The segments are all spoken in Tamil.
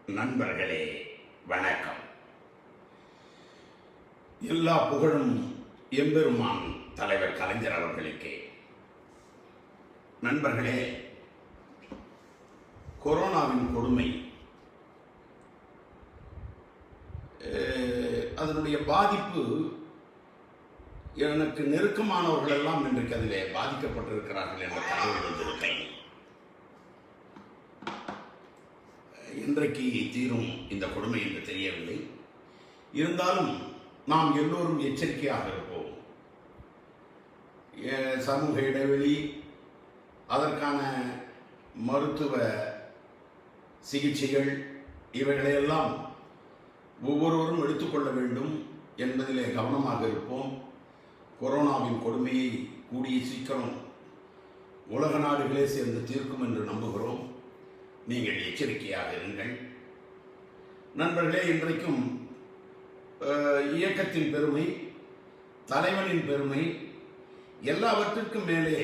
நண்பர்களே வணக்கம். எல்லா புகழும் எம்பெருமான் தலைவர் கலைஞர் அவர்களுக்கே. நண்பர்களே, கொரோனாவின் கொடுமை, அதனுடைய பாதிப்பு எனக்கு நெருக்கமானவர்கள் எல்லாம் இன்றைக்கு அதிலே பாதிக்கப்பட்டிருக்கிறார்கள் என்ற தகவல் வந்திருக்கிறது. இன்றைக்கு தீரும் இந்த கொடுமை என்று தெரியவில்லை. இருந்தாலும் நாம் எல்லோரும் எச்சரிக்கையாக இருப்போம். சமூக இடைவெளி, அதற்கான மருத்துவ சிகிச்சைகள், இவைகளையெல்லாம் ஒவ்வொருவரும் எடுத்துக்கொள்ள வேண்டும் என்பதிலே கவனமாக இருப்போம். கொரோனாவின் கொடுமையை கூடிய சீக்கிரம் உலக நாடுகளே சேர்ந்து தீர்க்கும் என்று நம்புகிறோம். நீங்கள் எச்சரிக்கையாக இருங்கள். நண்பர்களே, இன்றைக்கும் இயக்கத்தின் பெருமை, தலைவனின் பெருமை, எல்லாவற்றிற்கும் மேலே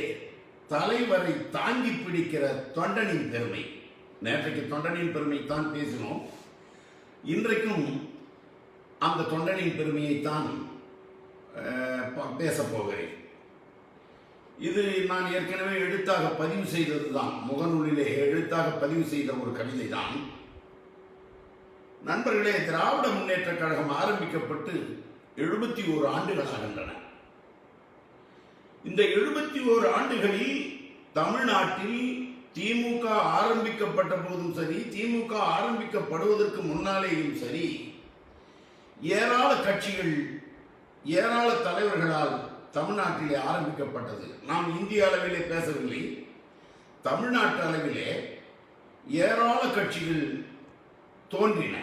தலைவரை தாங்கி பிடிக்கிற தொண்டனின் பெருமை. நேற்றைக்கு தொண்டனின் பெருமை தான் பேசினோம். இன்றைக்கும் அந்த தொண்டனின் பெருமையைத்தான் பேசப் போகிறேன். இது நான் ஏற்கனவே எழுத்தாக பதிவு செய்தது தான், முகநூலிலே எழுத்தாக பதிவு செய்த ஒரு கவிதை தான். நண்பர்களே, திராவிட முன்னேற்ற கழகம் ஆரம்பிக்கப்பட்டு 71 ஆண்டுகள் ஆகின்றன. இந்த 71 ஆண்டுகளில் தமிழ்நாட்டில் திமுக ஆரம்பிக்கப்பட்ட போதும் சரி, திமுக ஆரம்பிக்கப்படுவதற்கு முன்னாலேயும் சரி, ஏராள கட்சிகள், ஏராள தலைவர்களால் தமிழ்நாட்டிலே ஆரம்பிக்கப்பட்டது. நாம் இந்திய அளவிலே பேசவில்லை, தமிழ்நாட்டு அளவிலே ஏராள கட்சிகள் தோன்றின.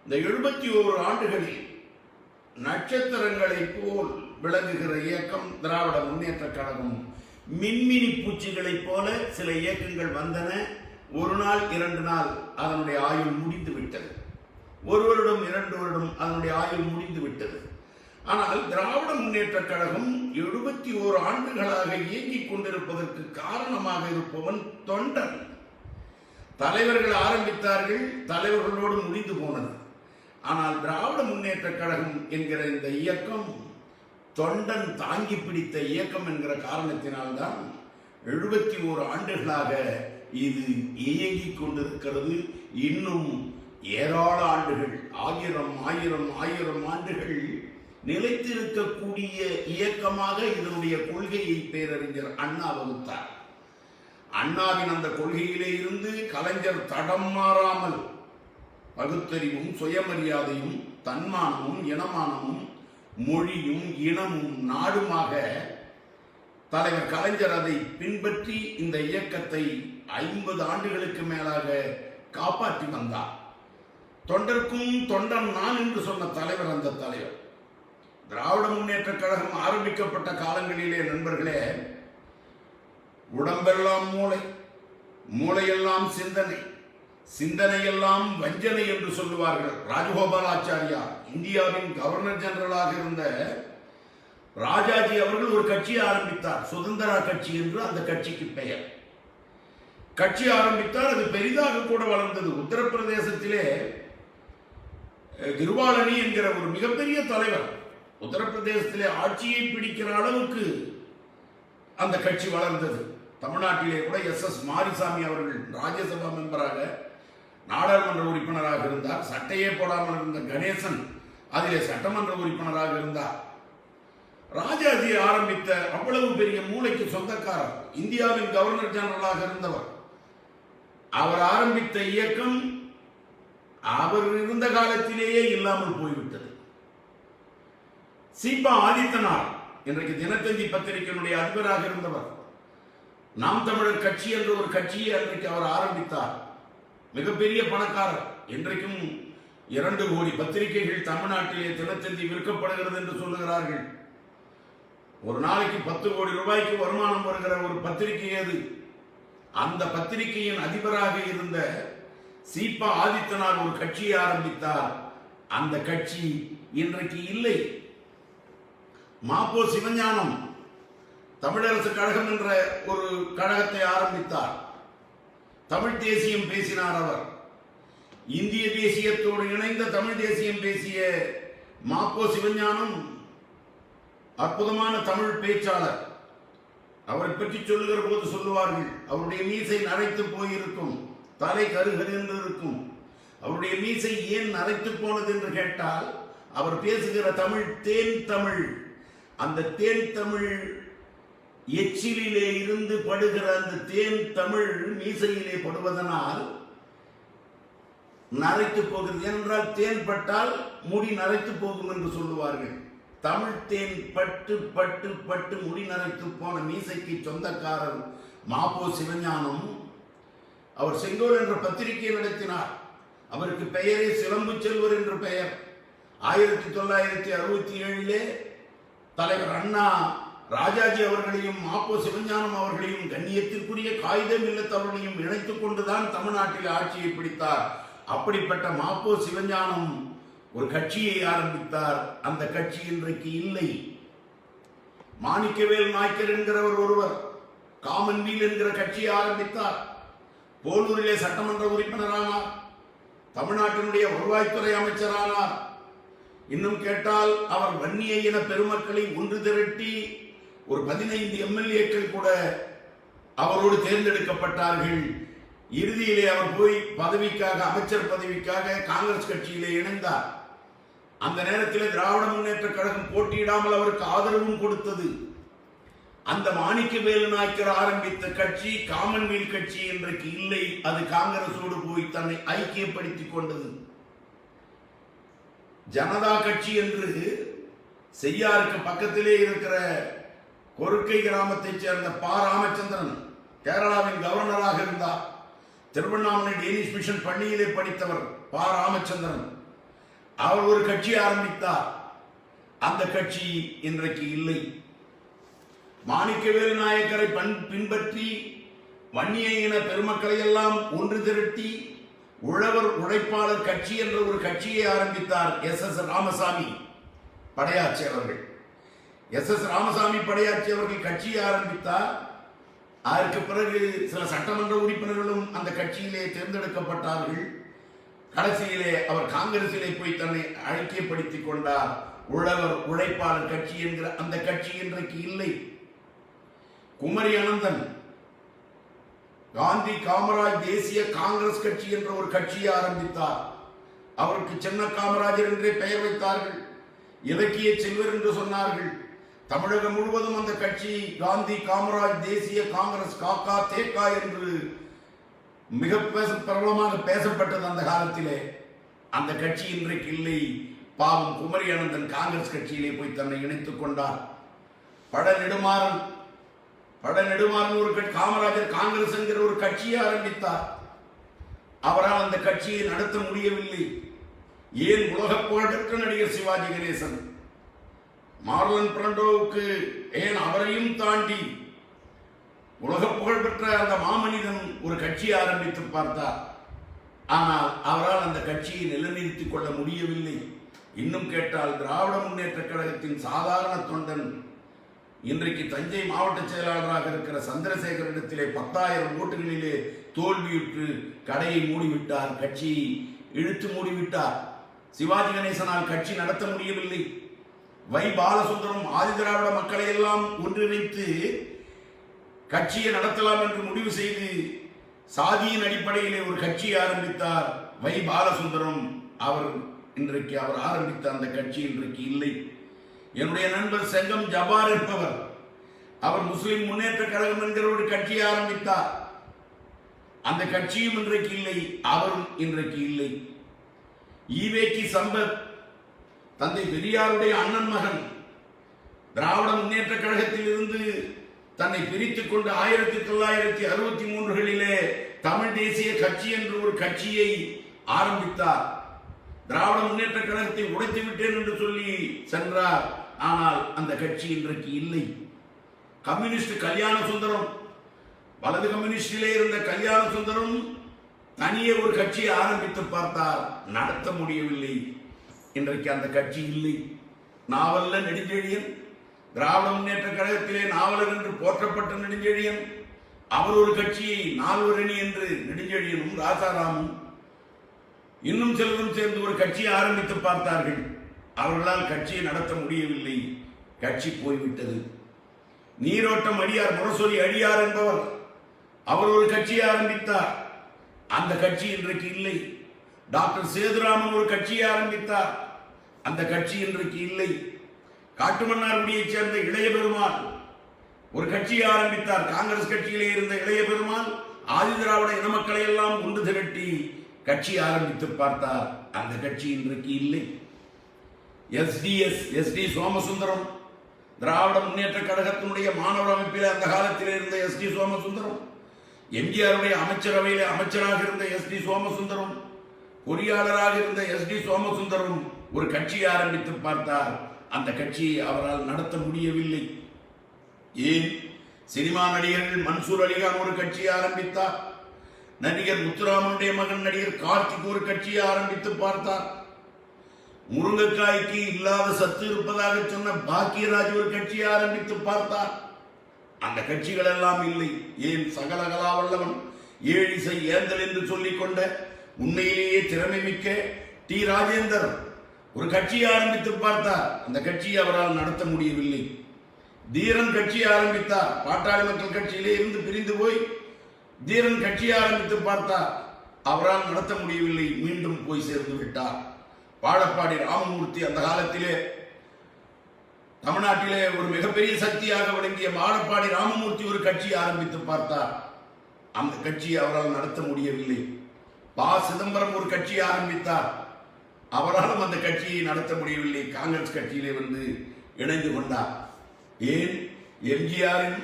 இந்த 71 ஆண்டுகளில் நட்சத்திரங்களை போல் விளங்குகிற இயக்கம் திராவிட முன்னேற்ற கழகம். மின்மினி பூச்சிகளைப் போல சில இயக்கங்கள் வந்தன. ஒரு நாள் 2 நாள் அதனுடைய ஆயுள் முடிந்து விட்டது. 1 வருடம் 2 வருடம் அதனுடைய ஆயுள் முடிந்து விட்டது. ஆனால் திராவிட முன்னேற்ற கழகம் 71 ஆண்டுகளாக இயங்கிக் கொண்டிருப்பதற்கு காரணமாக இருப்பவன் தொண்டன். தலைவர்கள் ஆரம்பித்தார்கள், தலைவர்களோடு முடிந்து போனது. ஆனால் திராவிட முன்னேற்ற கழகம் என்கிற இந்த இயக்கம் தொண்டன் தாங்கி பிடித்த இயக்கம் என்கிற காரணத்தினால்தான் 71 ஆண்டுகளாக இது இயங்கிக் கொண்டிருக்கிறது. இன்னும் ஏராள ஆண்டுகள், 1000 ஆண்டுகள் நிலைத்திருக்கக்கூடிய இயக்கமாக இதனுடைய கொள்கையை பேரறிஞர் அண்ணா வகுத்தார். அண்ணாவின் அந்த கொள்கையிலே இருந்து கலைஞர் தடம் மாறாமல் பகுத்தறிவும், சுயமரியாதையும், தன்மானமும், இனமானமும், மொழியும், இனமும், நாடுமாக தலைவர் கலைஞர் அதை பின்பற்றி இந்த இயக்கத்தை 50 ஆண்டுகளுக்கு மேலாக காப்பாற்றி வந்தார். தொண்டர்க்கும் தொண்டன் நான் என்று சொன்ன தலைவர் அந்த தலைவர். திராவிட முன்னேற்ற கழகம் ஆரம்பிக்கப்பட்ட காலங்களிலே நண்பர்களே, உடம்பெல்லாம் மூளை, மூளையெல்லாம் சிந்தனை, சிந்தனையெல்லாம் வஞ்சனை என்று சொல்லுவார்கள். ராஜகோபாலாச்சாரியா, இந்தியாவின் கவர்னர் ஜெனரலாக இருந்த ராஜாஜி அவர்கள் ஒரு கட்சியை ஆரம்பித்தார், சுதந்திரா கட்சி என்று அந்த கட்சிக்கு பெயர். கட்சி ஆரம்பித்தார், அது பெரிதாக கூட வளர்ந்தது. உத்தரப்பிரதேசத்திலே கிருபாலனி என்கிற ஒரு மிகப்பெரிய தலைவர் உத்தரப்பிரதேசத்திலே ஆட்சியை பிடிக்கிற அளவுக்கு அந்த கட்சி வளர்ந்தது. தமிழ்நாட்டிலே கூட SS மாரிசாமி அவர்கள் ராஜ்யசபா மெம்பராக, நாடாளுமன்ற உறுப்பினராக இருந்தார். சட்டையே போடாமல் இருந்த கணேசன் அதிலே சட்டமன்ற உறுப்பினராக இருந்தார். ராஜாஜி ஆரம்பித்த அவ்வளவு பெரிய மூளைக்கு சொந்தக்காரர், இந்தியாவின் கவர்னர் ஜெனரலாக இருந்தவர். அவர் ஆரம்பித்த இயக்கம் அவர் இருந்த காலத்திலேயே இல்லாமல் போய்விட்டது. சீபா ஆதித்தனார் இன்றைக்கு தினத்தந்தி பத்திரிகையினுடைய அதிபராக இருந்தவர். நாம் தமிழர் கட்சி என்ற ஒரு கட்சியை அன்றைக்கு அவர் ஆரம்பித்தார். மிகப்பெரிய பணக்காரர். இன்றைக்கும் 2 கோடி பத்திரிகைகள் தமிழ்நாட்டிலே தினத்தந்தி விற்கப்படுகிறது என்று சொல்லுகிறார்கள். ஒரு நாளைக்கு 10 கோடி ரூபாய்க்கு வருமானம் வருகிற ஒரு பத்திரிகை அது. அந்த பத்திரிகையின் அதிபராக இருந்த சீபா ஆதித்தனார் ஒரு கட்சியை ஆரம்பித்தார். அந்த கட்சி இன்றைக்கு இல்லை. மாப்போ சிவஞானம் தமிழரசு கழகம் என்ற ஒரு கழகத்தை ஆரம்பித்தார். தமிழ் தேசியம் பேசினார் அவர். இந்திய தேசியத்தோடு இணைந்த தமிழ் தேசியம் பேசிய மாப்போ சிவஞானம் அற்புதமான தமிழ் பேச்சாளர். அவரை பற்றி சொல்லுகிற போது சொல்லுவார்கள், அவருடைய மீசை நரைத்து போயிருக்கும், தலை கருகரு என்று இருக்கும். அவருடைய மீசை ஏன் நரைத்து போனது என்று கேட்டால், அவர் பேசுகிற தமிழ் தேன் தமிழ். அந்த தேன் தமிழ் எச்சிலே இருந்து படுகிற அந்த தேன் தமிழ் மீசையிலே படுவதனால் நரைத்து போகிறது. ஏனென்றால் தேன் பட்டால் முடி நரைத்து போகும் என்று சொல்லுவார்கள். தமிழ் தேன் பட்டு பட்டு பட்டு முடி நரைத்து போன மீசைக்கு சொந்தக்காரர் மாப்போ சிவஞானம். அவர் செங்கோல் என்ற பத்திரிகை நடத்தினார். அவருக்கு பெயரே சிலம்பு செல்வர் என்று பெயர். 1967 தலைவர் அண்ணா ராஜாஜி அவர்களையும் மாப்போ சிவஞானம் அவர்களையும் கண்ணியத்திற்குரிய காகிதம் இல்லத்தவர்களையும் இணைத்துக் கொண்டுதான் தமிழ்நாட்டில் ஆட்சியை பிடித்தார். அப்படிப்பட்ட மாப்போ சிவஞானம் ஒரு கட்சியை ஆரம்பித்தார். அந்த கட்சி இன்றைக்கு இல்லை. மாணிக்கவேல் நாயக்கர் என்கிறவர் ஒருவர் காமன்வீல் என்கிற கட்சியை ஆரம்பித்தார். போலூரிலே சட்டமன்ற உறுப்பினரானார். தமிழ்நாட்டினுடைய வருவாய்த்துறை அமைச்சரானார். இன்னும் கேட்டால் அவர் வன்னிய இன பெருமக்களை ஒன்று திரட்டி ஒரு 15 எம்எல்ஏக்கள் கூட அவரோடு தேர்ந்தெடுக்கப்பட்டார்கள். இறுதியிலே அவர் போய் பதவிக்காக, அமைச்சர் பதவிக்காக காங்கிரஸ் கட்சியிலே இணைந்தார். அந்த நேரத்தில் திராவிட முன்னேற்ற கழகம் போட்டியிடாமல் அவருக்கு ஆதரவும் கொடுத்தது. அந்த மாணிக்கவேலு நாயக்கர் ஆரம்பித்த கட்சி காமன்வெல்த் கட்சி இன்றைக்கு இல்லை. அது காங்கிரசோடு போய் தன்னை ஐக்கியப்படுத்திக் கொண்டது. ஜனதா கட்சி என்று செய்யாருக்கு பக்கத்திலே இருக்கிற கொருக்கை கிராமத்தைச் சேர்ந்த பா ராமச்சந்திரன் கேரளாவின் கவர்னராக இருந்தார். திருவண்ணாமலை டேனிஷ் மிஷன் பள்ளியிலே படித்தவர் பா ராமச்சந்திரன். அவர் ஒரு கட்சி ஆரம்பித்தார். அந்த கட்சி இன்றைக்கு இல்லை. மாணிக்கவேலு நாயக்கரை பின்பற்றி வன்னிய இன பெருமக்களை எல்லாம் ஒன்று திரட்டி உழவர் உழைப்பாளர் கட்சி என்ற ஒரு கட்சியை ஆரம்பித்தார் எஸ்.எஸ். ராமசாமி படையாச்சி அவர்கள். எஸ்.எஸ். ராமசாமி படையாச்சி அவர்கள் கட்சியை ஆரம்பித்தார். அதற்கு பிறகு சில சட்டமன்ற உறுப்பினர்களும் அந்த கட்சியிலே தேர்ந்தெடுக்கப்பட்டார்கள். கடைசியிலே அவர் காங்கிரசிலே போய் தன்னை ஐக்கியப்படுத்திக் கொண்டார். உழவர் உழைப்பாளர் கட்சி என்கிற அந்த கட்சி இன்றைக்கு இல்லை. குமரி அனந்தன் காந்தி காமராஜ் தேசிய காங்கிரஸ் கட்சி என்ற ஒரு கட்சியை ஆரம்பித்தார். அவருக்கு சின்ன காமராஜர் என்றே பெயர் வைத்தார்கள். இலக்கிய செல்வர் என்று சொன்னார்கள். தமிழகம் முழுவதும் அந்த கட்சி காந்தி காமராஜ் தேசிய காங்கிரஸ் காக்கா தேக்கா என்று மிக பிரபலமாக பேசப்பட்டது அந்த காலத்திலே. அந்த கட்சி இன்றைக்கு இல்லை. பாவம் குமரி அனந்தன் காங்கிரஸ் கட்சியிலே போய் தன்னை இணைத்துக் கொண்டார். பழநெடுமாறன் ஒரு காமராஜர் காங்கிரஸ் என்கிற ஒரு கட்சியை ஆரம்பித்தார். அவரால் அந்த கட்சியை நடத்த முடியவில்லை. ஏன் உலக புகழ்பெற்ற நடிகர் சிவாஜி கணேசன், மார்லன் பிராண்டோவுக்கு ஏன் அவரையும் தாண்டி உலக புகழ்பெற்ற அந்த மாமனிதன் ஒரு கட்சியை ஆரம்பித்து பார்த்தார். ஆனால் அவரால் அந்த கட்சியை நிலைநிறுத்திக் கொள்ள முடியவில்லை. இன்னும் கேட்டால் திராவிட முன்னேற்ற கழகத்தின் சாதாரண தொண்டன் இன்றைக்கு தஞ்சை மாவட்ட செயலாளராக இருக்கிற சந்திரசேகரிடத்திலே 10,000 ஓட்டுகளிலே தோல்வியுற்று கடையை மூடிவிட்டார். கட்சியை இழுத்து மூடிவிட்டார். சிவாஜி கணேசனால் கட்சி நடத்த முடியவில்லை. வை பாலசுந்தரம் ஆதி திராவிட மக்களை எல்லாம் ஒன்றிணைத்து கட்சியை நடத்தலாம் என்று முடிவு செய்து சாதியின் அடிப்படையிலே ஒரு கட்சியை ஆரம்பித்தார் வை பாலசுந்தரம். இன்றைக்கு அவர் ஆரம்பித்த அந்த கட்சி இன்றைக்கு இல்லை. என்னுடைய நண்பர் செங்கம் ஜபார் என்பவர், அவர் முஸ்லிம் முன்னேற்ற கழகம் என்கிற ஒரு கட்சியை ஆரம்பித்தார். அந்த கட்சியும் இன்றைக்கு இல்லை. அவரும் இன்றைக்கு இல்லை. ஈவேக்கி சம்பத் தந்தை பெரியாருடைய அண்ணன் மகன், திராவிட முன்னேற்ற கழகத்தில் இருந்து தன்னை பிரித்துக் கொண்டு 1963 தமிழ் தேசிய கட்சி என்று ஒரு கட்சியை ஆரம்பித்தார். திராவிட முன்னேற்ற கழகத்தை உடைத்து விட்டேன் என்று சொல்லி சென்றார். ஆனால் அந்த கட்சி இன்றைக்கு இல்லை. கம்யூனிஸ்ட் கல்யாண சுந்தரம், வலது கம்யூனிஸ்டிலே இருந்த கல்யாண சுந்தரம் தனியே ஒரு கட்சியை ஆரம்பித்து பார்த்தார், நடத்த முடியவில்லை. இன்றைக்கு அந்த கட்சி இல்லை. நாவல்ல நெடுஞ்செழியன், திராவிட முன்னேற்ற கழகத்திலே நாவலர் என்று போற்றப்பட்ட நெடுஞ்செழியன், அவர் ஒரு கட்சியை நால்வரணி என்று நெடுஞ்செழியனும் ராசாராமும் இன்னும் சிலரும் சேர்ந்து ஒரு கட்சியை ஆரம்பித்து பார்த்தார்கள். அவர்களால் கட்சியை நடத்த முடியவில்லை. கட்சி போய்விட்டது. நீரோட்டம் அடியார், முரசொலி அடியார் என்பவர், அவர் ஒரு கட்சியை ஆரம்பித்தார். அந்த கட்சி இன்றைக்கு இல்லை. டாக்டர் சேதுராமன் ஒரு கட்சியை ஆரம்பித்தார். அந்த கட்சி இன்றைக்கு இல்லை. காட்டுமன்னார்குடியைச் சேர்ந்த இளைய பெருமாள் ஒரு கட்சியை ஆரம்பித்தார். காங்கிரஸ் கட்சியிலே இருந்த இளைய பெருமாள் ஆதி திராவிட இன மக்களை எல்லாம் ஒன்று திரட்டி கட்சி ஆரம்பித்து பார்த்தார். அந்த கட்சி இன்றைக்கு இல்லை. எஸ்டி சோமசுந்தரம், திராவிட முன்னேற்ற கழகத்தினுடைய மாணவர் அமைப்பில் அந்த காலத்தில் இருந்த எஸ்டி சோமசுந்தரம், எம்ஜிஆருடைய அமைச்சரவையில் அமைச்சராக இருந்த எஸ்டி சோமசுந்தரம், பொறியாளராக இருந்த எஸ்டி சோமசுந்தரம் ஒரு கட்சியை ஆரம்பித்து பார்த்தார். அந்த கட்சியை அவரால் நடத்த முடியவில்லை. ஏன்? சினிமா நடிகர்கள் மன்சூர் அலிகான் ஒரு கட்சியை ஆரம்பித்தார். நடிகர் முத்துராமனுடைய மகன் நடிகர் கார்த்திக் ஒரு கட்சியை ஆரம்பித்து பார்த்தார். முருங்கைக்காய்க்கு இல்லாத சத்து இருப்பதாக சொன்ன பாக்கியராஜ் ஒரு கட்சியை ஆரம்பித்து பார்த்தார். அந்த கட்சிகள் எல்லாம் இல்லை. ஏன்? சகலகலா வல்லவன், ஏழிசை ஏந்தல் என்று சொல்லிக் கொண்ட உண்மையிலேயே திறமை மிக்க டி ராஜேந்தர் ஒரு கட்சியை ஆரம்பித்து பார்த்தார். அந்த கட்சியை அவரால் நடத்த முடியவில்லை. தீரன் கட்சியை ஆரம்பித்தார். பாட்டாளி மக்கள் கட்சியிலே இருந்து பிரிந்து போய் தீரன் கட்சியை ஆரம்பித்து பார்த்தார். அவரால் நடத்த முடியவில்லை. மீண்டும் போய் சேர்ந்து விட்டார். வாழப்பாடி ராமமூர்த்தி அந்த காலத்திலே தமிழ்நாட்டிலே ஒரு மிகப்பெரிய சக்தியாக விளங்கிய வாழப்பாடி ராமமூர்த்தி ஒரு கட்சியை ஆரம்பித்து பார்த்தார். அந்த கட்சியை அவரால் நடத்த முடியவில்லை. பா சிதம்பரம் ஒரு கட்சியை ஆரம்பித்தார். அவராலும் அந்த கட்சியை நடத்த முடியவில்லை. காங்கிரஸ் கட்சியிலே வந்து இணைந்து கொண்டார். ஏன்? எம்ஜிஆரின்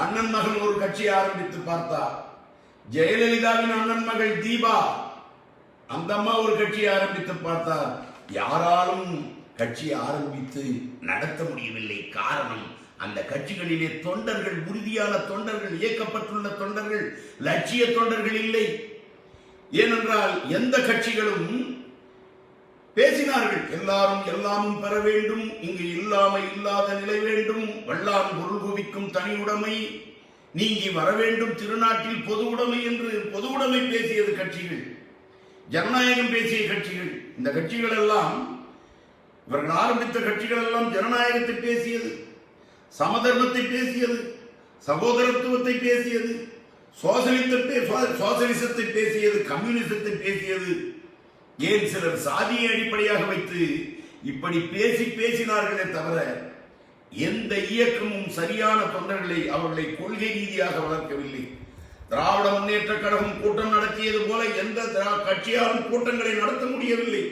அண்ணன் மகன் ஒரு கட்சியை ஆரம்பித்து பார்த்தார். ஜெயலலிதாவின் அண்ணன் மகள் தீபா, அந்த அம்மா ஒரு கட்சியை ஆரம்பித்து பார்த்தார். யாராலும் கட்சியை ஆரம்பித்து நடத்த முடியவில்லை. காரணம், அந்த கட்சிகளிலே தொண்டர்கள், உறுதியான தொண்டர்கள், இயக்கப்பட்டுள்ள தொண்டர்கள், லட்சிய தொண்டர்கள் இல்லை. ஏனென்றால் எந்த கட்சிகளும் பேசினார்கள். எல்லாரும் எல்லாமும் பெற வேண்டும், இங்கு இல்லாமை இல்லாத நிலை வேண்டும், வல்லான் பொருள் குவிக்கும் தனி உடைமை நீங்கி வர வேண்டும், திருநாட்டில் பொது உடைமை என்று பொது உடைமை பேசியது கட்சிகள், ஜனநாயகம் பேசிய கட்சிகள். இந்த கட்சிகள் எல்லாம், இவர்கள் ஆரம்பித்த கட்சிகள் எல்லாம் ஜனநாயகத்தை பேசியது, சமதர்மத்தை பேசியது, சகோதரத்துவத்தை பேசியது, சோசலிசத்தை பேசியது, கம்யூனிசத்தை பேசியது. ஏன்? சிலர் சாதியை அடிப்படையாக வைத்து இப்படி பேசினார்களே தவிர எந்த இயக்கமும் சரியான தொண்டர்களை, அவர்களை கொள்கை ரீதியாக வளர்க்கவில்லை. திராவிட முன்னேற்ற கழகம் கூட்டம் நடத்தியது போல எந்த கட்சியாலும் கூட்டங்களை நடத்த முடியவில்லை.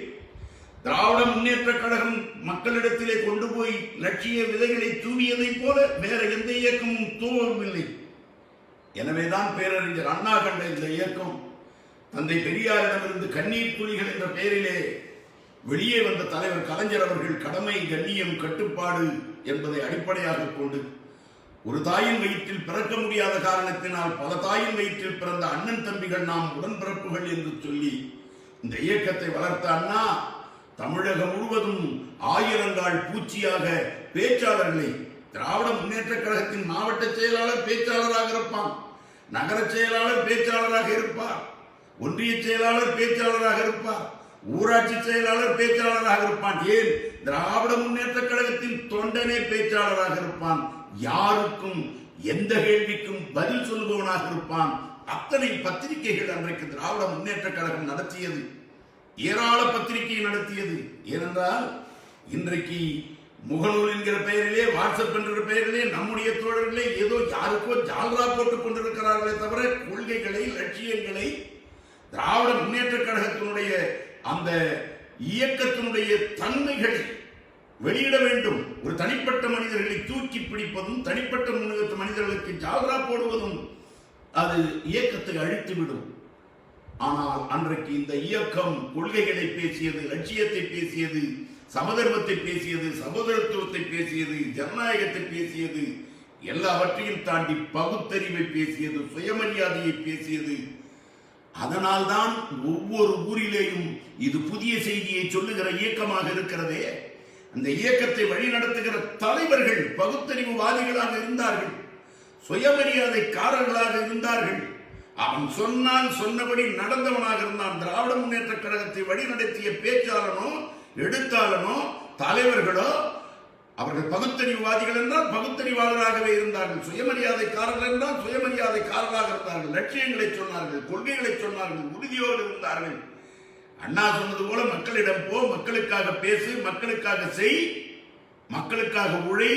திராவிட முன்னேற்ற கழகம் மக்களிடத்திலே கொண்டு போய் லட்சிய விதைகளை தூவியதை போல வேற எந்த இயக்கமும் தூவவில்லை. எனவேதான் பேரறிஞர் அண்ணா கண்ட இந்த இயக்கம் தந்தை பெரியாரிடமிருந்து கண்ணீர் துளிகள் என்ற பெயரிலே வெளியே வந்த தலைவர் கலைஞர் அவர்கள் கடமை, கண்ணியம், கட்டுப்பாடு என்பதை அடிப்படையாக கொண்டு ஒரு தாயின் வயிற்றில் பிறக்க முடியாத காரணத்தினால் பல தாயின் வயிற்றில் பிறந்த அண்ணன் தம்பிகள் நாம் உடன்பிறப்புகள் என்று சொல்லி இந்த இயக்கத்தை வளர்த்த அண்ணா தமிழகம் முழுவதும் ஆயிரங்கால் பூச்சியாக பேச்சாளர்களை, திராவிட முன்னேற்ற கழகத்தின் மாவட்ட செயலாளர் பேச்சாளராக இருப்பான், நகர செயலாளர் பேச்சாளராக இருப்பார், ஒன்றிய செயலாளர் பேச்சாளராக இருப்பார், ஊராட்சி செயலாளர் பேச்சாளராக இருப்பான். ஏன்? திராவிட முன்னேற்ற கழகத்தின் தொண்டனே பேச்சாளராக இருப்பான். யாருக்கும் எந்த கேள்விக்கும் பதில் சொல்பவனாக இருப்பான். அத்தனை பத்திரிகைகள் அன்றைக்கு திராவிட முன்னேற்ற கழகம் நடத்தியது. ஏராள பத்திரிகை நடத்தியது. ஏனென்றால் இன்றைக்கு முகநூல் என்கிற பெயரிலே, வாட்ஸ்அப் என்கிற பெயரிலே நம்முடைய தோழர்களே ஏதோ யாருக்கோ ஜால்ரா போட்டுக் கொண்டிருக்கிறார்களே தவிர கொள்கைகளை, லட்சியங்களை, திராவிட முன்னேற்ற கழகத்தினுடைய அந்த இயக்கத்தினுடைய தன்மைகளை வெளியிட வேண்டும். ஒரு தனிப்பட்ட மனிதர்களை தூக்கி பிடிப்பதும், தனிப்பட்ட மனிதர்களுக்கு ஜால்ரா போடுவதும் அது இயக்கத்தை அழித்துவிடும். ஆனால் அன்றைக்கு இந்த இயக்கம் கொள்கைகளை பேசியது, லட்சியத்தை பேசியது, சமதர்மத்தை பேசியது, சகோதரத்துவத்தை பேசியது, ஜனநாயகத்தை பேசியது, எல்லாவற்றையும் தாண்டி பகுத்தறிவை பேசியது, சுயமரியாதையை பேசியது. அதனால்தான் ஒவ்வொரு ஊரிலேயும் இது புதிய செய்தியை சொல்லுகிற இயக்கமாக இருக்கிறதே. அந்த இயக்கத்தை வழிநடத்துகிற தலைவர்கள் பகுத்தறிவுவாதிகளாக இருந்தார்கள், சுயமரியாதைக்காரர்களாக இருந்தார்கள். அவன் சொன்னால் சொன்னபடி நடந்தவனாக இருந்தான். திராவிட முன்னேற்ற கழகத்தை வழிநடத்திய பேச்சாளனோ எழுத்தாளனோ தலைவர்களோ அவர்கள் பகுத்தறிவுவாதிகள் என்றால் பகுத்தறிவாளராகவே இருந்தார்கள், சுயமரியாதைக்காரர்கள் என்றால் சுயமரியாதைக்காரராக இருந்தார்கள், லட்சியங்களை சொன்னார்கள், கொள்கைகளை சொன்னார்கள், உறுதியோடு இருந்தார்கள். அண்ணா சொன்னது போல மக்களிடம் போ, மக்களுக்காக பேசு, மக்களுக்காக செய், மக்களுக்காக உழை,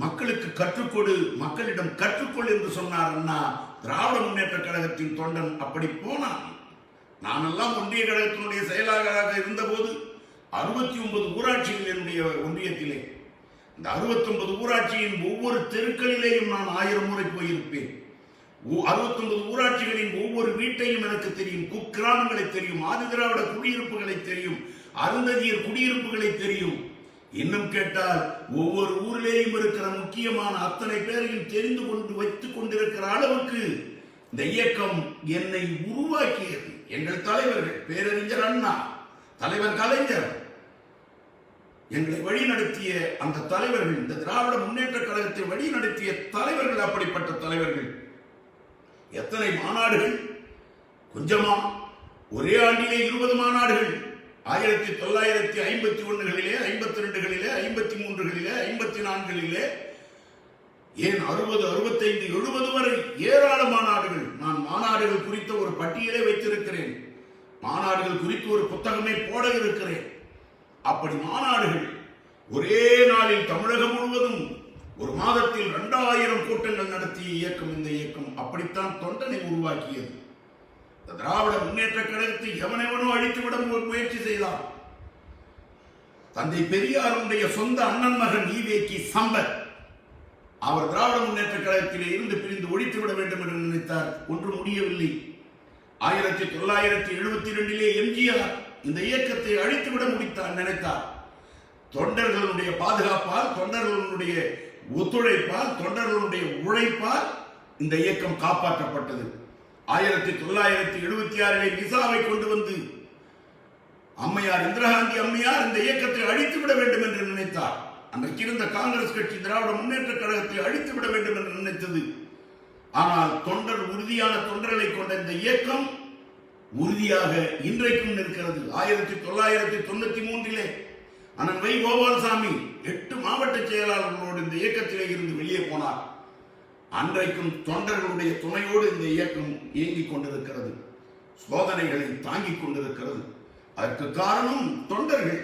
மக்களுக்கு கற்றுக்கொடு, மக்களிடம் கற்றுக்கொள் என்று சொன்னார் அண்ணா. திராவிட முன்னேற்ற கழகத்தின் தொண்டன் அப்படி போனான். நானெல்லாம் ஒன்றிய கழகத்தினுடைய செயலாளராக இருந்தபோது 69 ஊராட்சிகள் என்னுடைய ஒன்றியத்திலே, இந்த 69 ஊராட்சியின் ஒவ்வொரு தெருக்களிலேயும் நான் 1000 முறை போயிருப்பேன். 69 ஊராட்சிகளின் ஒவ்வொரு வீட்டையும் எனக்கு தெரியும், குக்கிராமங்களை தெரியும், ஆதிதிராவிட குடியிருப்புகளை தெரியும், அருந்ததியர் குடியிருப்புகளை தெரியும். இன்னும் கேட்டால் ஒவ்வொரு ஊரிலேயும் இருக்கிற முக்கியமான அத்தனை பேரையும் தெரிந்து கொண்டு வைத்துக் கொண்டிருக்கிற அளவுக்கு இந்த இயக்கம் என்னை உருவாக்கியது. எங்கள் தலைவர்கள், பேரறிஞர் அண்ணா, தலைவர் கலைஞர், எங்களை வழிநடத்திய அந்த தலைவர்கள், இந்த திராவிட முன்னேற்ற கழகத்தை வழிநடத்திய தலைவர்கள், அப்படிப்பட்ட தலைவர்கள். எத்தனை மாநாடுகள், கொஞ்சமா? ஒரே ஆண்டிலே 20 மாநாடுகள். 1951களிலே, 52களிலே, 53களிலே, 54களிலே, ஏன் 60, 65, 70 வரை ஏராளமான மாநாடுகள். நான் மாநாடுகள் குறித்த ஒரு பட்டியலை வைத்திருக்கிறேன், மாநாடுகள் குறித்து ஒரு புத்தகமே போட இருக்கிறேன். அப்படி மாநாடுகள் ஒரே நாளில் தமிழகம் முழுவதும் ஒரு மாதத்தில் 2000 கூட்டங்கள் நடத்திய இயக்கம் இந்த இயக்கம். அப்படித்தான் தொண்டனை உருவாக்கியது. திராவிட முன்னேற்ற கழகத்தை எவனெவனோ அழித்துவிட முயற்சி செய்தான். தந்தை பெரியாருடைய சொந்த அண்ணன் மகன் ஈவேக்கி சம்பத், அவர் திராவிட முன்னேற்ற கழகத்திலே இருந்து பிரிந்து ஒழித்துவிட வேண்டும் என்று நினைத்தார். ஒன்று முடியவில்லை. 1972 எம்ஜிஆர் இந்த இயக்கத்தை அழித்துவிட நினைத்தார். தொண்டர்களுடைய பாதுகாப்பால், தொண்டர்களுடைய ஒத்துழைப்பால், தொண்டர்களுடைய உழைப்பால் இந்த இயக்கம் காப்பாற்றப்பட்டது. 1976 விசாவை கொண்டு வந்து அம்மையார், இந்திரா காந்தி அம்மையார் இந்த இயக்கத்தை அழித்துவிட வேண்டும் என்று நினைத்தார். அன்றைக்கு இருந்த காங்கிரஸ் கட்சி திராவிட முன்னேற்ற கழகத்தை அழித்துவிட வேண்டும் என்று நினைத்தது. ஆனால் உறுதியான தொண்டர்களை கொண்ட இந்த இயக்கம் உறுதியாக இன்றைக்கும் நிற்கிறது. 1993 அண்ணன் வை கோபாலசாமி 8 மாவட்ட செயலாளர்களோடு இந்த இயக்கத்திலே இருந்து வெளியே போனார். அன்றைக்கும் தொண்டர்களுடைய துணையோடு இந்த இயக்கம் இயங்கிக் கொண்டிருக்கிறது, சோதனைகளை தாங்கிக் கொண்டிருக்கிறது. அதற்கு காரணம் தொண்டர்கள்.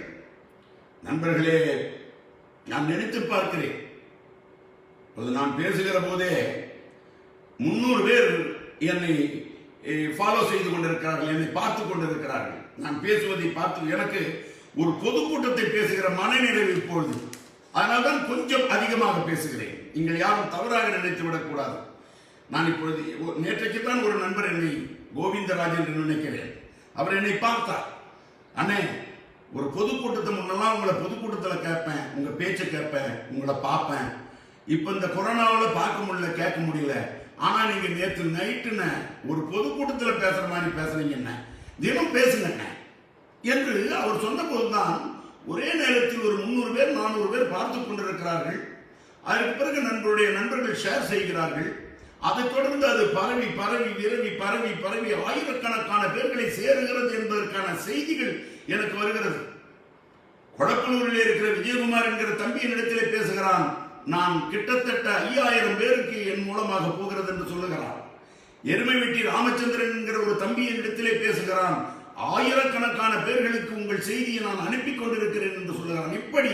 நண்பர்களே, நான் நினைத்து பார்க்கிறேன், நான் பேசுகிற போதே 300 பேர் என்னை ஃபாலோ செய்து கொண்டிருக்கிறார்கள், என்னை பார்த்து கொண்டிருக்கிறார்கள். நான் பேசுவதை பார்த்து எனக்கு ஒரு பொதுக்கூட்டத்தை பேசுகிற மனநிறைவு இப்பொழுது. அதனால்தான் கொஞ்சம் அதிகமாக பேசுகிறேன். நீங்கள் யாரும் தவறாக நினைத்து விடக்கூடாது. நான் இப்பொழுது நேற்றைக்கு தான் ஒரு நண்பர் என்னை கோவிந்தராஜ் என்று நினைக்கிறேன், அவர் என்னை பார்த்தார். அண்ணே, ஒரு பொதுக்கூட்டத்தை முன்னெல்லாம் உங்களை பொதுக்கூட்டத்தில் கேட்பேன், உங்க பேச்சை கேட்பேன், உங்களை பார்ப்பேன். இப்ப இந்த கொரோனாவில் பார்க்க முடியல, கேட்க முடியல. ஆனா நீங்க நேற்று நைட்டுன ஒரு பொதுக்கூட்டத்தில் பேசுற மாதிரி பேசுறீங்க, தினம் பேசுங்க என்று அவர் சொன்ன போதுதான் ஒரே நேரத்தில் ஒரு 300 பேர் 400 பேர் பார்த்து கொண்டிருக்கிறார்கள். அதற்கு பிறகு நண்பர்கள் ஷேர் செய்கிறார்கள். அதைத் தொடர்ந்து அது பரவி பரவி விரவி பரவி பரவி ஆயிரக்கணக்கான பேர்களை சேருகிறது என்பதற்கான செய்திகள் எனக்கு வருகிறது. கொடப்பனூரில் இருக்கிற விஜயகுமார் என்கிற தம்பியின் இடத்திலே பேசுகிறான், நான் கிட்டத்தட்ட 5000 பேருக்கு என் மூலமாக போகிறது என்று சொல்லுகிறான். எருமை வெட்டி ராமச்சந்திரன் என்கிற ஒரு தம்பியின் இடத்திலே பேசுகிறான், ஆயிரக்கணக்கான பேர்களுக்கு உங்கள் செய்தியை நான் அனுப்பி கொண்டிருக்கிறேன் என்று சொல்லுகிறான். இப்படி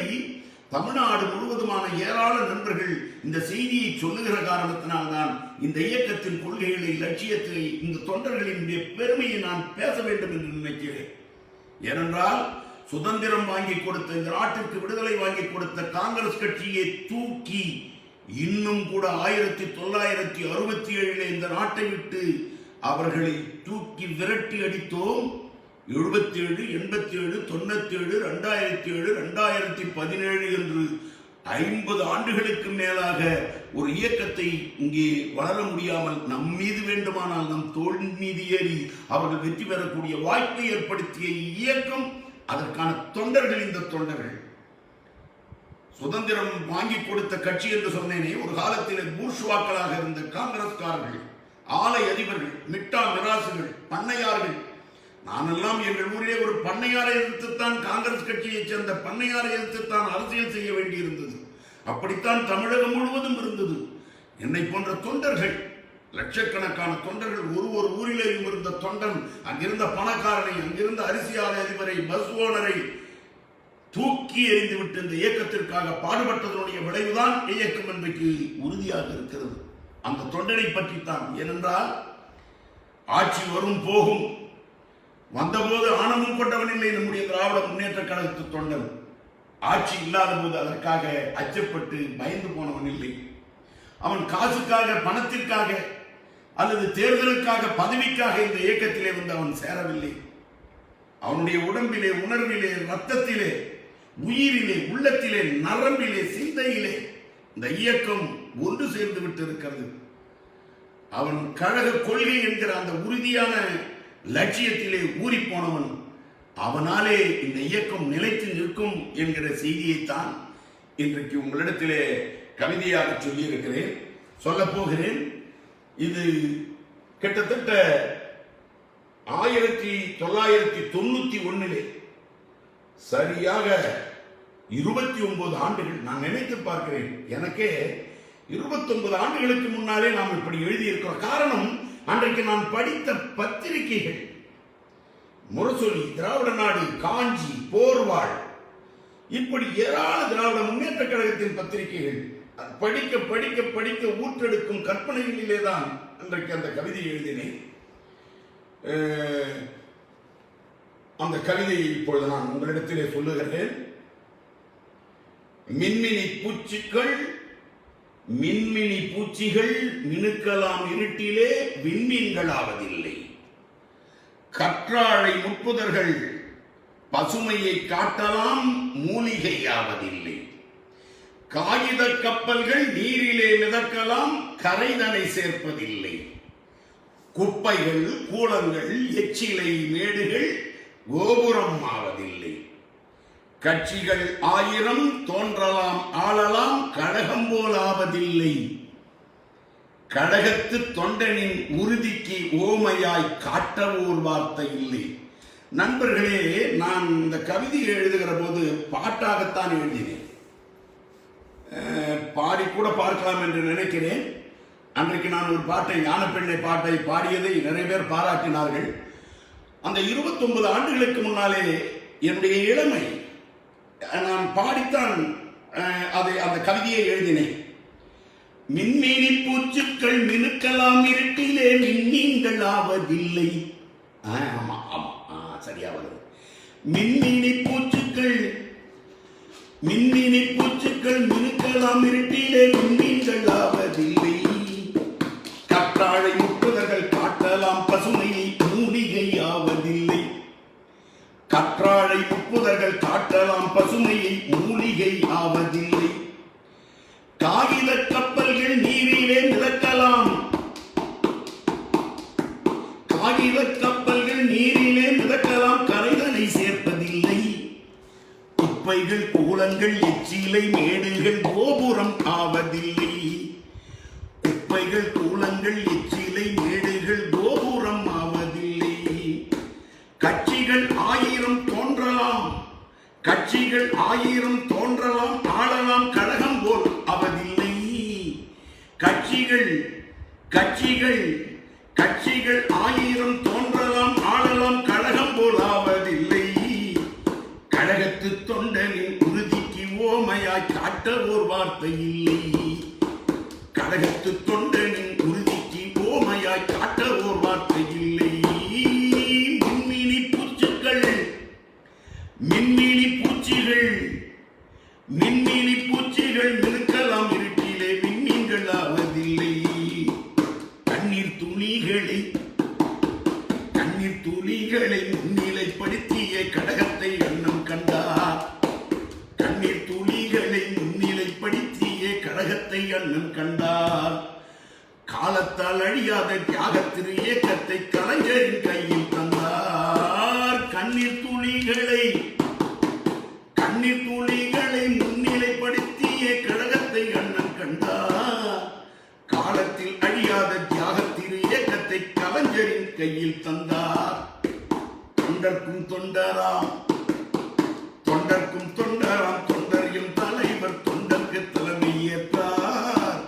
தமிழ்நாடு முழுவதுமான ஏராள நண்பர்கள் இந்த செய்தியை சொல்லுகிற காரணத்தினால்தான் இந்த இயக்கத்தின் கொள்கைகளை, லட்சியத்தை, இந்த தொண்டர்களின் பெருமையை நான் பேச வேண்டும் என்று நினைக்கிறேன். ஏனென்றால் சுதந்திரம் வாங்கி கொடுத்த, இந்த நாட்டிற்கு விடுதலை வாங்கி கொடுத்த காங்கிரஸ் கட்சியை தூக்கி இன்னும் கூட 1967 இந்த நாட்டை விட்டு அவர்களை தூக்கி விரட்டி அடித்தோம். 77, 87, 97, 2007, 2017 என்று 50 ஆண்டுகளுக்கு மேலாக ஒரு இயக்கத்தை இங்கே வளர முடியாமல் நம் மீது வேண்டுமானால் நம் தோல் மீது ஏறி அவர்கள் வெற்றி பெறக்கூடிய வாய்ப்பை ஏற்படுத்திய இயக்கம், அதற்கான தொண்டர்கள் இந்த தொண்டர்கள். சுதந்திரம் வாங்கி கொடுத்த கட்சி என்று சொன்னேனே, ஒரு காலத்தில் பூர்ஷ்வாக்களாக இருந்த காங்கிரஸ்காரர்கள் அதிபர்கள், மிட்டா மிராசுகள், பண்ணையார்கள். நானெல்லாம் எங்கள் ஊரிலே ஒரு பண்ணையாரை எதிர்த்துத்தான், காங்கிரஸ் கட்சியைச் சேர்ந்த பண்ணையாரை எதிர்த்துத்தான் அரசியல் செய்ய வேண்டியிருந்தது. அப்படித்தான் தமிழகம் முழுவதும் இருந்தது. என்னை போன்ற தொண்டர்கள், லட்சக்கணக்கான தொண்டர்கள், ஒரு ஊரிலேயும் இருந்த தொண்டன், அங்கிருந்த பணக்காரனை, அங்கிருந்த அரிசி ஆலை அதிபரை, பஸ் ஓனரை தூக்கி எறிந்துவிட்டு இந்த இயக்கத்திற்காக பாடுபட்டதனுடைய விளைவுதான் இயக்கம் இன்றைக்கு உறுதியாக இருக்கிறது. அந்த தொண்டனை பற்றித்தான். ஏனென்றால் ஆட்சி வரும் போகும், வந்தபோது ஆணவம் கொண்டவன் இல்லை நம்முடைய திராவிட முன்னேற்ற கழகத்து தொண்டன். ஆட்சி இல்லாத போது அதற்காக அச்சப்பட்டு பயந்து போனவன் இல்லை. அவன் காசுக்காக, பணத்திற்காக அல்லது தேர்தலுக்காக, பதவிக்காக இந்த இயக்கத்திலே வந்து அவன் சேரவில்லை. அவனுடைய உடம்பிலே, உணர்விலே, ரத்தத்திலே, உயிரிலே, உள்ளத்திலே, நரம்பிலே, சிந்தையிலே இந்த இயக்கம் ஒன்று சேர்ந்து விட்டு இருக்கிறது. அவன் கழக கொள்கை என்கிற அந்த உறுதியான லட்சியத்திலே ஊறி போனவன். அவனாலே இந்த இயக்கம் நிலைத்து நிற்கும் என்கிற செய்தியைத்தான் இன்றைக்கு உங்களிடத்திலே கவிதையாக சொல்லியிருக்கிறேன், சொல்லப் போகிறேன். இது கிட்டத்தட்ட 1991 சரியாக 29 ஆண்டுகள். நான் நினைத்து பார்க்கிறேன், எனக்கே 29 ஆண்டுகளுக்கு முன்னாலே நாம் இப்படி எழுதியிருக்கிறோம். காரணம், அன்றைக்கு நான் படித்த பத்திரிகைகள், முரசொலி, திராவிட நாடு, காஞ்சி, போர்வாள், இப்படி ஏராள திராவிட முன்னேற்ற கழகத்தின் பத்திரிகைகள் படிக்க படிக்க படிக்க ஊற்றெடுக்கும் கற்பனைகளிலே தான் அன்றைக்கு அந்த கவிதை எழுதினேன். அந்த கவிதையை இப்பொழுது நான் உங்களிடத்திலே சொல்லுகிறேன். மின்மினி பூச்சிகள் மினுக்கலாம் இருட்டிலே விண்மீன்களாவதில்லை. கற்றாழை முட்புதர்கள் பசுமையை காட்டலாம் மூலிகையாவதில்லை. காகித கப்பல்கள் நீரிலே மிதக்கலாம் கரைதனை சேர்ப்பதில்லை. குப்பைகள், கூளங்கள், எச்சிலை மேடுகள் கோபுரம் ஆவதில்லை. கட்சிகள் 1000 தோன்றலாம் ஆளலாம் கழகம் போல் ஆவதில்லை. கழகத்து தொண்டனின் உறுதிக்கு ஓமையாய் காட்ட ஓர் வார்த்தை இல்லை. நண்பர்களே, நான் இந்த கவிதை எழுதுகிற போது பாட்டாகத்தான் எழுதினேன். பாடி கூட பார்க்கலாம் என்று நினைக்கிறேன். அன்றைக்கு நான் ஒரு பாட்டை, ஞானப்பெண்ணை பாட்டை பாடியதை நிறைய பேர் பாராட்டினார்கள். அந்த 29 ஆண்டுகளுக்கு முன்னாலே என்னுடைய இளமை, நான் பாடித்தான் அந்த கவிதையை எழுதினேன். மின்மினி பூச்சுக்கள் மினுக்கலாம் இருட்டிலே விண்மீன்கள் ஆவதில்லை. ஆமா ஆமா, சரியா வருது. மின்மினி பூச்சுக்கள் மினுக்கலாம் இருட்டிலே விண்மீன்கள் ஆவதில்லை. கற்றாழை முட்புதர்கள் காட்டலாம் பசுமையை மூலிகை ஆவதில்லை. கற்றாழை முட்புதர்கள் காட்டலாம் பசுமையை மூலிகை ஆவதில்லை. காகித கப்பல்கள் நீரிலே மிதக்கலாம். காகித கப்பல்கள் நீரிலே மிதக்கலாம் கரைதனை சேர்ப்பதில்லை. குப்பைகள், கூளங்கள், எச்சிலை மேடுகள் கோபுரம் ஆவதில்லை. குப்பைகள், கூளங்கள், எச்சிலை மேடுகள் கோபுரம் ஆவதில்லை. கட்சிகள் 1000 தோன்றலாம், கட்சிகள் 1000 தோன்றலாம் ஆளலாம் கழகம் போல் ஆவதில்லை. கட்சிகள் 1000 தோன்றலாம் ஆளலாம் கழகம் போல் ஆவதில்லை. கழகத்து தொண்டனின் உறுதிக்கு ஓமையாய் காட்ட ஓர் வார்த்தை இல்லை. கழகத்து தொண்டனின் உறுதிக்கு ஓமையாய் காட்ட ஓர் வார்த்தை இல்லை. மின்மினி பூச்சிகள் மினுக்கலாம் இருட்டிலே விண்மீன்கள் ஆவதில்லை. கண்ணீர் துளிகளை முன்னிலைப்படுத்திய கழகத்தை அண்ணன் கண்டார். கண்ணீர் துளிகளை முன்னிலைப்படுத்திய கழகத்தை அண்ணன் கண்டார். காலத்தால் அழியாத தியாகத்திரு இயக்கத்தை கலைஞரின் கையில் தந்தார். கண்ணீர் துளிகளை முன்னிலைப்படுத்திய கழகத்தை அண்ணன் கண்டார். காலத்தில் அழியாத தியாகத்திரு இயக்கத்தை துரோகத்தை கலைஞரின் கையில் தந்தார். தொண்டர்க்கும் தொண்டராம், தொண்டர்க்கும் தொண்டராம், தொண்டரின் தலைவர் தொண்டருக்கு தலைமை ஏற்றார்.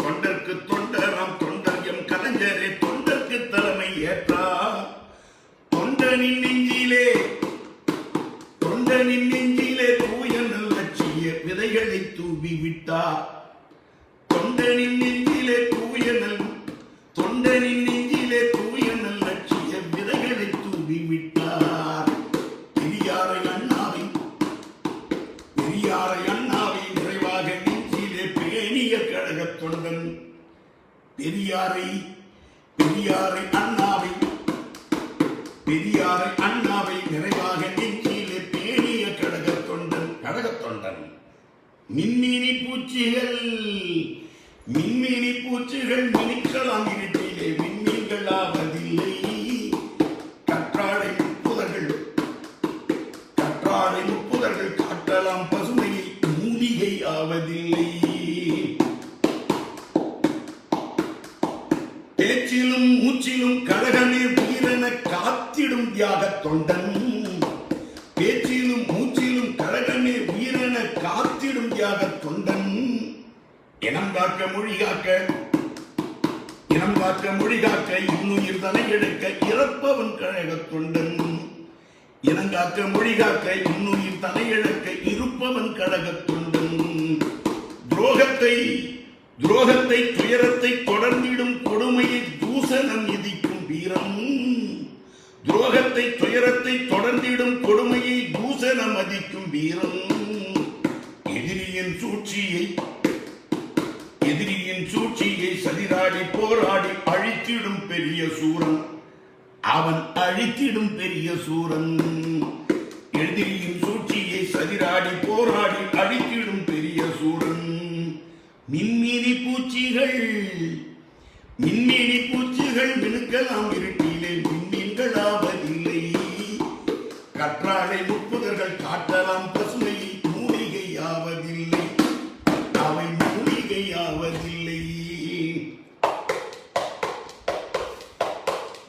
தொண்டர்க்கு தொண்டராம், தொண்டரின் கலைஞரே தொண்டருக்கு தலைமை ஏற்றார். தொண்டனின் நெஞ்சிலே, தொண்டனின் நெஞ்சிலே தூய நல்லட்சிய விதைகளை தூவி விட்டார். தொண்டனின் நெஞ்சிலே தூய நல், தொண்டனின் நெஞ்சிலே தூய நல்லட்சிய விதைகளை தூவி விட்டார். பெரியாரை அண்ணாவை, பெரியாரை அண்ணாவை நிறைவாக நெஞ்சிலே பேணிய கழக தொண்டன். பெரியாரை, பெரியாரை அண்ணாவை, பெரியாரை அண்ணாவை நிறைவாக நெஞ்சிலே பேணிய கழக தொண்டன். கழக தொண்டன். மின்மினி பூச்சிகள், மின்மினி பூச்சிகள் மினிக்கலாம் இருட்டிலே விண்மீன்கள் ஆவதில்லை. கற்றாழை முப்புதர்கள், கற்றாழை முப்புதர்கள் காட்டலாம் பசுமையை மூலிகை ஆவதில்லை. பேச்சிலும் மூச்சிலும் கழகமே வீரன காத்திடும் தியாக தொண்டன். பேச்சிலும் மூச்சிலும் கழகமே வீரன காத்திடும் தியாக தொண்டன். இனம் காக்க மொழி காக்க, இனம் காக்க மொழி காக்க இன்னுயிர் தலை எடுக்க இறப்பவன் கழக தொண்டன். இனம் காக்க மொழி காக்க இன்னுயிர் தலை எடுக்க இருப்பவன் கழக தொண்டன். துரோகத்தை, துரோகத்தை துயரத்தை தொடர்ந்திடும் கொடுமையை தூசணம் எதிக்கும் வீரம். துரோகத்தை துயரத்தை தொடர்ந்திடும் கொடுமையை தூசணம் மதிக்கும் வீரம். எதிரியின் சூழ்ச்சியை, எதிரியின் சூழ்ச்சியை சதிராடி போராடி அழித்திடும் பெரிய சூரன். அவன் அழித்திடும் பெரிய சூரன். எதிரியின் சூழ்ச்சியை சதிராடி போராடி அழித்திடும் பெரிய சூரன். மின்மினி பூச்சிகள், மின்மினி பூச்சிகள் மினுக்கலாம் இருட்டிலே விண்மீன்கள் ஆவதில்லை. கற்றாழை முப்புதர்கள் காட்டலாம் பசுமையை மூலிகை ஆவதில்லை. அவை மூலிகை ஆவதில்லை.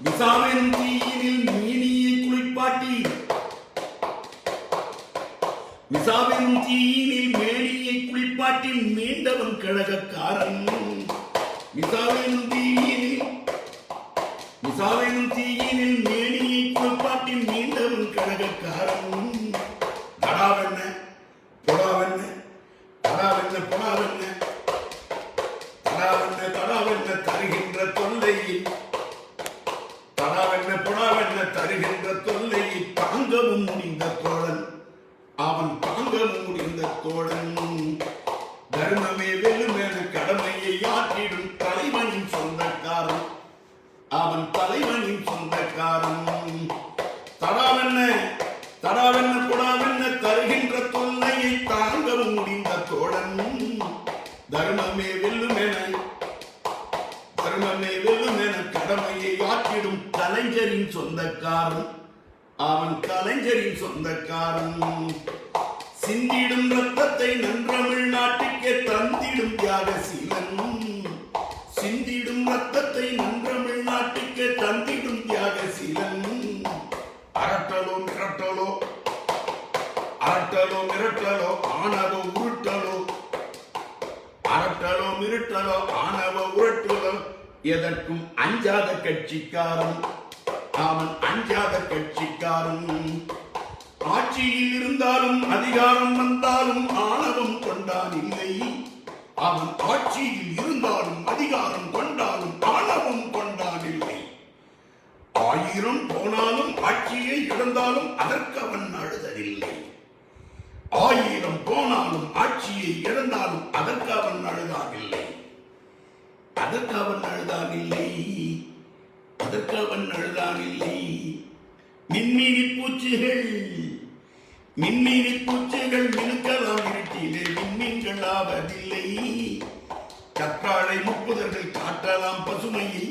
விசாவின் தீயினில் மீனியை குளிப்பாட்டி, விசாவின் தீயினில் மேனியை குளிப்பாட்டி மீண்டவன் கழகக்காரன். விசாவின் தீயினில், விசாவின் தீயினில் மேனியை குளிப்பாட்டி மீண்டவன் கழகக்காரன். தடாவென்ன பொடாவென்ன, தடாவென்ன பொடாவென்ன, தடாவென்ன தடாவென்ன தருகின்ற தொல்லையை, தடாவென்ன பொடாவென்ன தருகின்ற தொல்லையை தாங்கவும் முடிந்த தோழன். அவன் தாங்கவும் முடிந்த தோழன். தர்மமே வெல்லுமென கடமையை ஆற்றிடும் தலைவனின் சொந்தக்காரன். அவன் தலைவனின் சொந்தக்காரன். தடாவென்ன, தடாவென்ன பொடாவென்ன தருகின்ற தொல்லையை தாங்கவும் முடிந்த தோழன். தர்மமே வெல்லுமென, தர்மமே வெல்லுமென கடமையை ஆற்றிடும் கலைஞரின் சொந்தக்காரன். அவன் கலைஞரின் சொந்தக்காரன். சிந்திடும் ரத்தத்தை நன்றமிழ் நாட்டுக்கே தந்திடும் தியாகசீலன். சிந்திடும் ரத்தத்தை நன்றமிழ் நாட்டுக்கே தந்திடும் தியாகசீலன். அரட்டலோ மிரட்டலோ, அரட்டலோ மிரட்டலோ ஆணவ உருட்டலோ, அரட்டலோ மிரட்டலோ ஆணவ உருட்டலோ எதற்கும் அஞ்சாத கட்சிக்காரன். அவன் அஞ்சாத கட்சிக்காரன். ஆட்சியில் இருந்தாலும் அதிகாரம் வந்தாலும் ஆணவம் கொண்டான் இல்லை. அவன் ஆட்சியில் இருந்தாலும் அதிகாரம் கொண்டாலும் ஆணவம் கொண்டான் இல்லை. 1000 போனாலும் ஆட்சியை இழந்தாலும் அதற்கு அவன் அழுததில்லை. 1000 போனாலும் ஆட்சியை இழந்தாலும் அதற்கு அவன் அழுதானில்லை. அதற்கு அவன் அழுதானில்லை. அதற்கு அவன் அழுதானில்லை. மின்மினி பூச்சிகள், மின்மினி பூச்சிகள் மினுக்கலாம் இருட்டிலே விண்மீன்கள் ஆவதில்லை. கற்றாழை முப்புதர்கள் காட்டலாம் பசுமையை,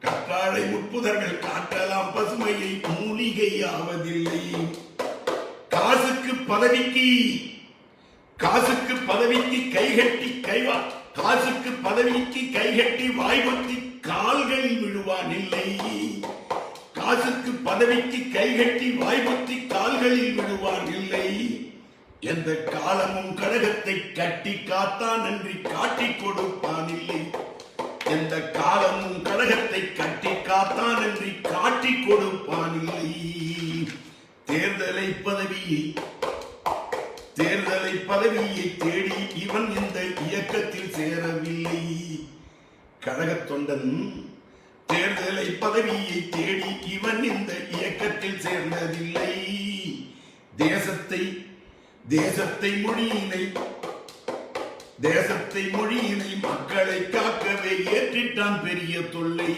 கற்றாழை முப்புதர்கள் காட்டலாம் பசுமையை மூலிகை ஆவதில்லை. காசுக்கு பதவிக்கு, காசுக்கு பதவிக்கு கைகட்டி காசுக்கு பதவிக்கு கைகட்டி வாய்பத்தி கால்களில் விழுவான் இல்லை. காசுக்கு பதவிக்கு கைகட்டி வாய்பத்தி கால்களில் விழுவான் இல்லை. எந்த காலமும் கழகத்தை கட்டி காத்தான் நன்றி காட்டிக் கொடுப்பான் இல்லை. எந்த காலமும் கழகத்தை கட்டி காத்தான் நன்றி காட்டிக் கொடுப்பான் இல்லை. தேர்தலை பதவியை தேடி இவன் இந்த இயக்கத்தில் சேரவில்லை. கழகத் தொண்டன் தேர்தலை பதவியை தேடி இவன் இந்த இயக்கத்தில் சேர்ந்ததில்லை. தேசத்தை மொழியினை மக்களை காக்கவே ஏற்றிட்டான் பெரிய தொல்லை.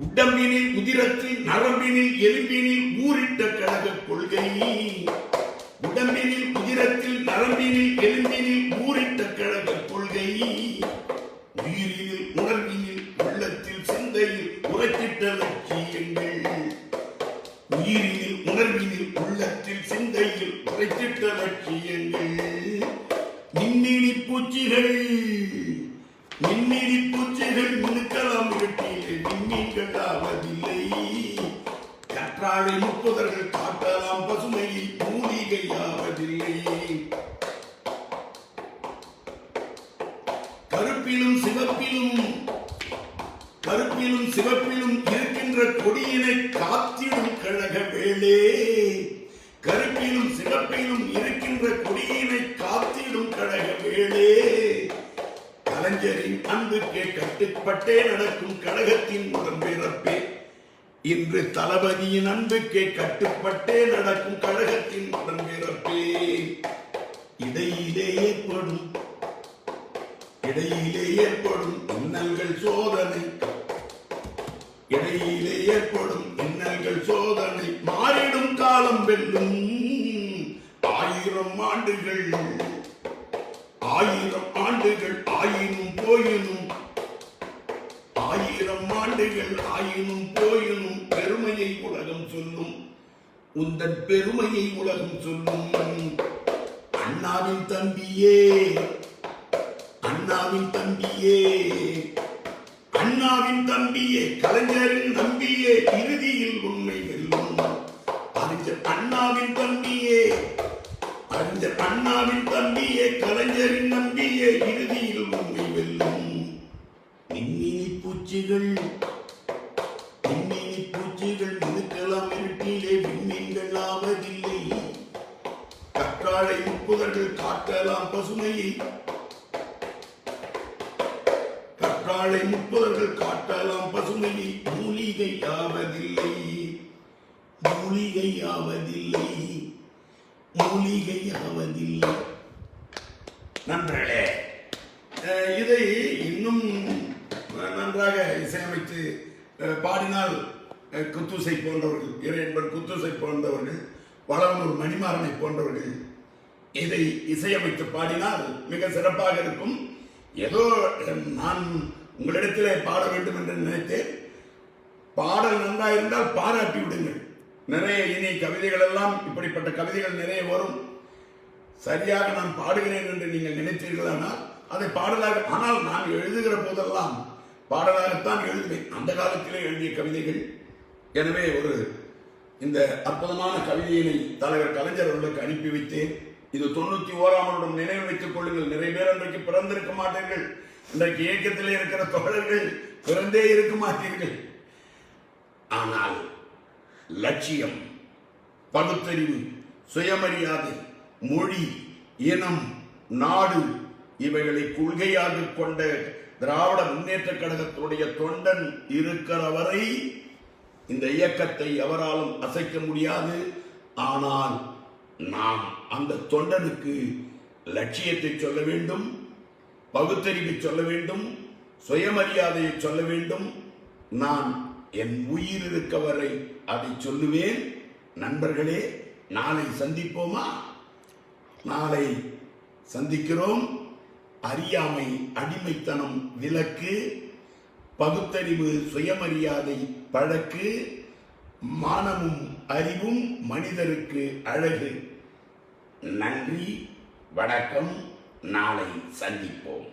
உடம்பினில் உதிரத்தில் நரம்பினில் எலும்பினில் ஊறிட்ட கழக கொள்கை. உடம்பினில் உதிரத்தில் நரம்பினில் எலும்பினில் ஊறிட்ட கழக கொள்கை. உயிரினில் உணர்வினில் உள்ளத்தில் சிந்தையில் உரைத்திட்ட லட்சியங்கள். உயிரினில் உணர்வினில் உள்ளத்தில் சிந்தையில் உரைத்திட்ட லட்சியங்கள். மின்மினி பூச்சிகள் மினுக்கலாம் இருட்டிலே விண்மீன்கள் ஆவதில்லை. கற்றாழை முப்புதர்கள் காட்டலாம் பசுமையில் மூலிகை ஆவதில்லை. கருப்பிலும் சிவப்பிலும் இருக்கின்ற கொடியினை காத்திடும் கழக வேளே. கருப்பிலும் சிவப்பிலும் இருக்கின்ற கொடியினை காத்திடும் கழக வேளே. கலைஞரின் அன்புக்கே கட்டுப்பட்டே நடக்கும் கழகத்தின் உடன்பிறப்பே. இன்று தளபதியின் அன்புக்கே கட்டுப்பட்டே நடக்கும் கழகத்தின் உடன்பிறப்பே. இடையிலே ஏற்படும் இன்னல்கள் சோதனை மாறிடும் காலம் வெல்லும். 1000 ஆண்டுகள் ஆயினும் போயினும் பெருமையை உலகம் சொல்லும். உந்தன் பெருமையை உலகம் சொல்லும். அண்ணாவின் தம்பியே கலைஞரின் நம்பியே இறுதியில் உண்மை வெல்லும். அறிஞர் அண்ணாவின் தம்பியே கலைஞரின் நம்பியே இறுதியில் உண்மை வெல்லும். மின்மினி பூச்சிகள் மினுக்கலாம் இருட்டிலே விண்மீன்கள் ஆவதில்லை. கற்றாழை முப்புதர்கள் காட்டலாம் பசுமையை. மூலிகை ஆவதில்லை. நண்பர்களே, இதை இன்னும் நன்றாக இசையமைத்து பாடினால் குத்துசை போன்றவர்கள், இறையன்பர் குத்துசை போன்றவர்கள், வளவனூர் மணிமாறனை போன்றவர்கள் இதை இசையமைத்து பாடினால் மிக சிறப்பாக இருக்கும். ஏதோ நான் உங்களிடத்திலே பாட வேண்டும் என்று நினைத்தேன். பாடல் நன்றாயிருந்தால் பாராட்டி விடுங்கள். நிறைய இனி கவிதைகள் எல்லாம் இப்படிப்பட்ட கவிதைகள் நிறைய வரும். சரியாக நான் பாடுகிறேன் என்று நீங்கள் நினைத்தீர்களானால் அதை பாடலாக, ஆனால் நான் எழுதுகிற போதெல்லாம் பாடலாகத்தான் எழுதுவேன். அந்த காலத்திலே எழுதிய கவிதைகள். எனவே இந்த அற்புதமான கவிதையினை தலைவர் கலைஞர் அவர்களுக்கு அனுப்பி வைத்தேன். இது 91ஆம் வருடம் நினைவு வைத்துக் கொள்ளுங்கள். நிறைய பேர் அன்றைக்கு பிறந்திருக்க மாட்டீர்கள். இன்றைக்கு இயக்கத்திலே இருக்கிற தோழர்கள் பிறந்தே இருக்க மாட்டீர்கள். ஆனால் லட்சியம், பகுத்தறிவு, சுயமரியாதை, மொழி, இனம், நாடு இவைகளை கொள்கையாக கொண்ட திராவிட முன்னேற்ற கழகத்துடைய தொண்டன் இருக்கிற வரை இந்த இயக்கத்தை எவராலும் அசைக்க முடியாது. ஆனால் நாம் அந்த தொண்டனுக்கு லட்சியத்தை சொல்ல வேண்டும், பகுத்தறிவை சொல்ல வேண்டும், சுயமரியாதையை சொல்ல வேண்டும். நான் என் உயிர் இருக்க வரை அதை சொல்லுவேன். நண்பர்களே, நாளை சந்திப்போமா? நாளை சந்திக்கிறோம். அறியாமை, அடிமைத்தனம் விலக்கு, பகுத்தறிவு, சுயமரியாதை பழக்கு, மானமும் அறிவும் மனிதருக்கு அழகு. நன்றி, வணக்கம், நாளை சந்திப்போம்.